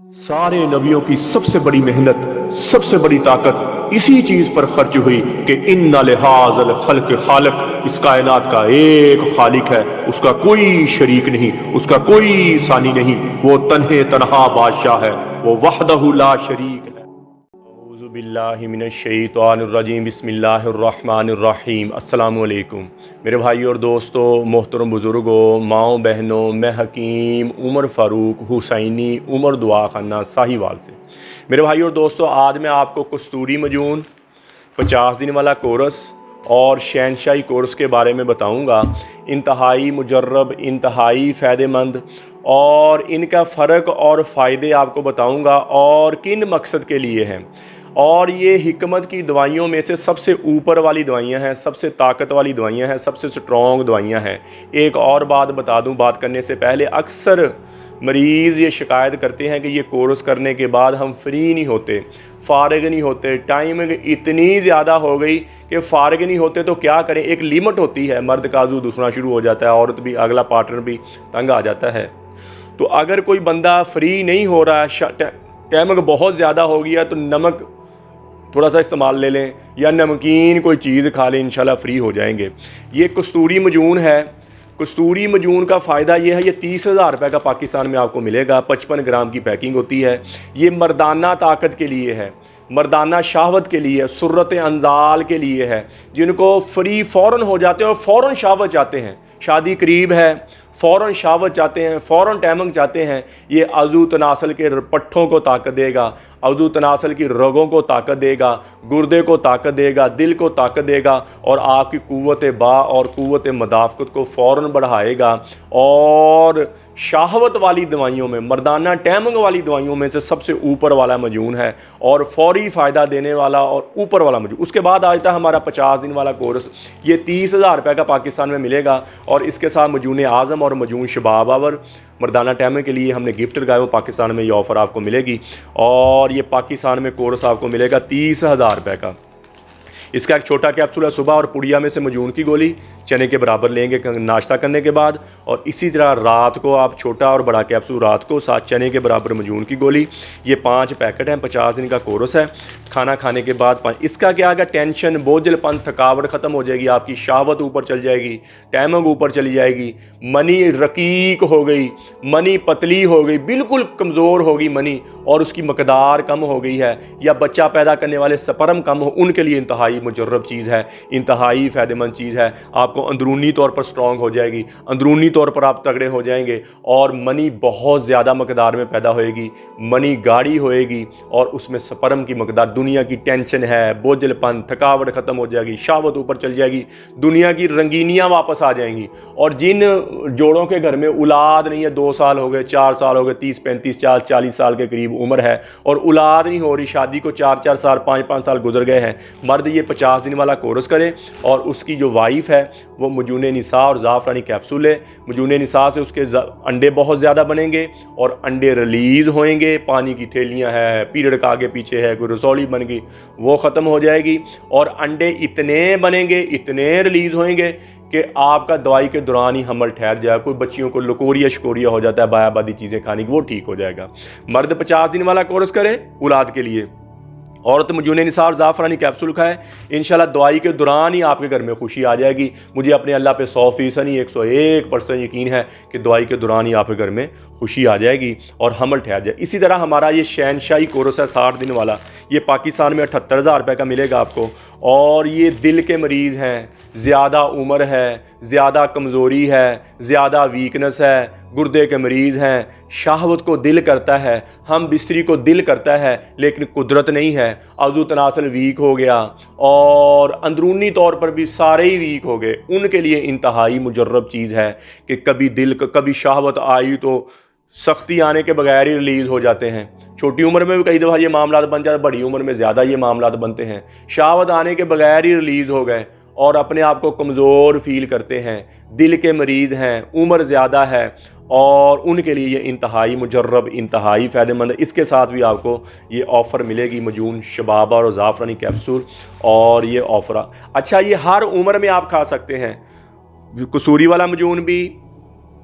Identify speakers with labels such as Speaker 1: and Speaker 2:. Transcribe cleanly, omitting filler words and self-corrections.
Speaker 1: सारे नबियों की सबसे बड़ी मेहनत, सबसे बड़ी ताकत इसी चीज पर खर्च हुई कि इन्ना लिहाज़ल खल्क खालिक, इस कायनात का एक खालिक है, उसका कोई शरीक नहीं, उसका कोई सानी नहीं, वो तन्हे तन्हा बादशाह है, वो वहदहु ला शरीक है। औज़ु बिल्लाहि मिनश शैतानिर रजीम, बिस्मिल्लाहिर रहमानिर रहीम। अस्सलामु अलैकुम मेरे भाई और दोस्तों, मोहतरम बुज़ुर्गों, माओ बहनों, मैं हकीम उमर फ़ारूक हुसैनी उमर दुआ खाना साहिवाल से। मेरे भाई और दोस्तों, आज मैं आपको कस्तूरी मजून 50 दिन वाला कोर्स और शहनशाही कोर्स के बारे में बताऊंगा। इंतहाई मुजर्रब, इंतहाई फ़ायदेमंद, और इनका फ़र्क और फ़ायदे आपको बताऊंगा और किन मकसद के लिए हैं। और ये हिकमत की दवाइयों में से सबसे ऊपर वाली दवाइयाँ हैं, सबसे ताकत वाली दवाइयाँ हैं, सबसे स्ट्रॉन्ग दवाइयाँ हैं। एक और बात बता दूं बात करने से पहले, अक्सर मरीज़ ये शिकायत करते हैं कि ये कोर्स करने के बाद हम फ्री नहीं होते, फ़ारिग नहीं होते, टाइमिंग इतनी ज़्यादा हो गई कि फ़ारिग नहीं होते। तो क्या करें, एक लिमिट होती है, मर्द का आजू दूसरा शुरू हो जाता है, औरत भी, अगला पार्टनर भी तंग आ जाता है। तो अगर कोई बंदा फ्री नहीं हो रहा है, टाइमिंग बहुत ज़्यादा हो गया, तो नमक थोड़ा सा इस्तेमाल ले लें या नमकीन कोई चीज़ खा लें, इंशाल्लाह फ्री हो जाएंगे। ये कस्तूरी मजून है। कस्तूरी मजून का फ़ायदा ये है, ये 30,000 रुपये का पाकिस्तान में आपको मिलेगा। 55 ग्राम की पैकिंग होती है। ये मर्दाना ताकत के लिए है, मर्दाना शहावत के लिए, सुर्रत अंजाल के लिए है, जिनको फ्री फ़ौरन हो जाते हैं और फ़ौरन शहावत चाहते हैं, शादी करीब है, फ़ौरन शहावत चाहते हैं, फ़ौरन टाइमिंग चाहते हैं। ये अज़ू तनासल के पट्ठों को ताकत देगा, अज़ू तनासल की रगों को ताकत देगा, गुर्दे को ताकत देगा, दिल को ताकत देगा, और आपकी क़ुव्वत बा और क़ुव्वत मदाफ़क़त को फ़ौरन बढ़ाएगा। और शहावत वाली दवाइयों में, मर्दाना टाइमिंग वाली दवाइयों में से सबसे ऊपर वाला मजून है और फौरी फ़ायदा देने वाला और ऊपर वाला मजून। उसके बाद आज था हमारा 50 दिन वाला कोर्स। ये 30,000 रुपये का पाकिस्तान में मिलेगा, और इसके साथ मजून आज़म और मजून शबाब आवर मर्दाना टाइमिंग के लिए हमने गिफ्ट लगाए, वो पाकिस्तान में ये ऑफ़र आपको मिलेगी। और ये पाकिस्तान में कोर्स आपको मिलेगा 30,000 रुपये का। इसका एक छोटा कैप्सूल है, सुबह और पुड़िया में से मजून की गोली चने के बराबर लेंगे नाश्ता करने के बाद, और इसी तरह रात को आप छोटा और बड़ा कैप्सूल रात को, साथ चने के बराबर मजून की गोली। ये 5 पैकेट हैं, 50 दिन का कोर्स है। खाना खाने के बाद 5। इसका क्या है, टेंशन, बोझलपन, थकावट ख़त्म हो जाएगी, आपकी शहावत ऊपर चल जाएगी, टाइमिंग ऊपर चली जाएगी, मनी रकीक हो गई, मनी पतली हो गई, बिल्कुल कमज़ोर होगी मनी, और उसकी मकदार कम हो गई है, या बच्चा पैदा करने वाले स्पर्म कम हो, उनके लिए इंतहाई मुजर्रब चीज़ है, इंतहाई फ़ायदेमंद चीज़ है। आपको अंदरूनी तौर पर स्ट्रॉन्ग हो जाएगी, अंदरूनी तौर पर आप तगड़े हो जाएंगे, और मनी बहुत ज़्यादा मकदार में पैदा होएगी, मनी गाढ़ी होएगी, और उसमें स्पर्म की मकदार, दुनिया की टेंशन है, बोझलपन, थकावट ख़त्म हो जाएगी, शहावत ऊपर चल जाएगी, दुनिया की रंगीनियाँ वापस आ जाएंगी। और जिन जोड़ों के घर में औलाद नहीं है, 2 साल हो गए, 4 साल हो गए, 30, 35, 40 साल के करीब उम्र है और औलाद नहीं हो रही, शादी को 4 साल 5 साल गुजर गए हैं, मर्द ये 50 दिन वाला कोर्स करे, और उसकी जो वाइफ है वो मजून निसा और ज़ाफ़रानी कैप्सूल है। मजून निसा से उसके अंडे बहुत ज़्यादा बनेंगे और अंडे रिलीज़ होएंगे। पानी की थैलियाँ है, पीरियड का आगे पीछे है, कोई रसौली बन गई, वो ख़त्म हो जाएगी, और अंडे इतने बनेंगे, इतने रिलीज़ होएंगे कि आपका दवाई के दौरान ही हमल ठहर जाए। कोई बच्चियों को लकोरिया शकोरिया हो जाता है बायाबादी चीज़ें खाने की, वो ठीक हो जाएगा। मर्द 50 दिन वाला कोर्स करे औलाद के लिए, औरत मजून निसार ज़ाफ़रानी कैप्सूल खाए, इंशाल्लाह दवाई के दौरान ही आपके घर में खुशी आ जाएगी। मुझे अपने अल्लाह पे 100% नहीं 101% यकीन है कि दवाई के दौरान ही आपके घर में खुशी आ जाएगी और हमल ठहर जाए। इसी तरह हमारा ये शहनशाही कोर्स है 60 दिन वाला, ये पाकिस्तान में 78,000 रुपये का मिलेगा आपको। और ये दिल के मरीज़ हैं, ज़्यादा उम्र है, ज़्यादा कमज़ोरी है, ज़्यादा वीकनेस है, गुर्दे के मरीज़ हैं, शहावत को दिल करता है, हम बिस्तरी को दिल करता है लेकिन कुदरत नहीं है, अज़ू तनासल वीक हो गया और अंदरूनी तौर पर भी सारे ही वीक हो गए, उनके लिए इंतहाई मुजर्रब चीज़ है कि कभी दिल कभी शहावत आई तो सख्ती आने के बगैर ही रिलीज़ हो जाते हैं। छोटी उम्र में भी कई दफ़ा ये मामला बन जाते, बड़ी उम्र में ज़्यादा ये मामला बनते हैं। शहावत आने के बगैर ही रिलीज़ हो गए और अपने आप को कमज़ोर फील करते हैं, दिल के मरीज़ हैं, उम्र ज़्यादा है, और उनके लिए ये इंतहाई मुजर्रब, इंतहाई फ़ायदेमंद है। इसके साथ भी आपको ये ऑफ़र मिलेगी, मजून शबाब और ज़ाफ़रानी कैप्सूल, और ये ऑफ़र अच्छा ये हर उम्र में आप खा सकते हैं। कसूरी वाला मजून भी,